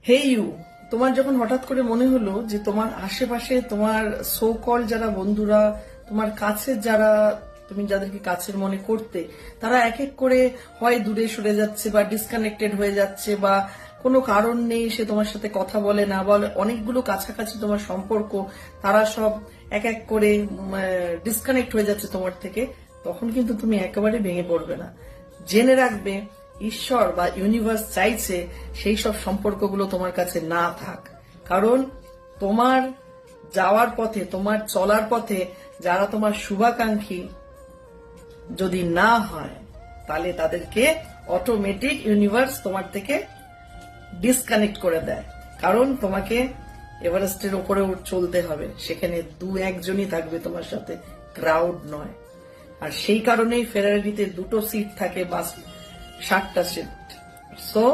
হে you, তোমার যখন হঠাৎ করে মনে হলো যে তোমার আশেপাশে তোমার সো কল যারা বন্ধুরা, তোমার কাছের যারা, তুমি যাদেরকে কাছের মনে করতে, তারা এক এক করে হয় দূরে সরে যাচ্ছে বা ডিসকানেক্টেড হয়ে যাচ্ছে, বা কোনো কারণ নেই সে তোমার সাথে কথা বলে না, বা অনেকগুলো কাছাকাছি তোমার সম্পর্ক তারা সব এক এক করে ডিসকানেক্ট হয়ে যাচ্ছে তোমার থেকে, তখন কিন্তু তুমি একেবারে ভেঙে পড়বে না। জেনে রাখবে, ঈশ্বর বা ইউনিভার্স চাইছে সেই সব সম্পর্কগুলো তোমার কাছে না থাক। কারণ তোমার যাওয়ার পথে, তোমার চলার পথে যারা তোমার শুভাকাঙ্ক্ষী যদি না হয়, তাহলে তাদেরকে অটোমেটিক ইউনিভার্স তোমার থেকে ডিসকানেক্ট করে দেয়। কারণ তোমাকে এভারেস্টের উপরে চলতে হবে, সেখানে দু একজনই থাকবে তোমার সাথে, ক্রাউড নয়। আর সেই কারণেই ফেরারিতে 2টো সিট থাকে, বাস 60টা সিট। সো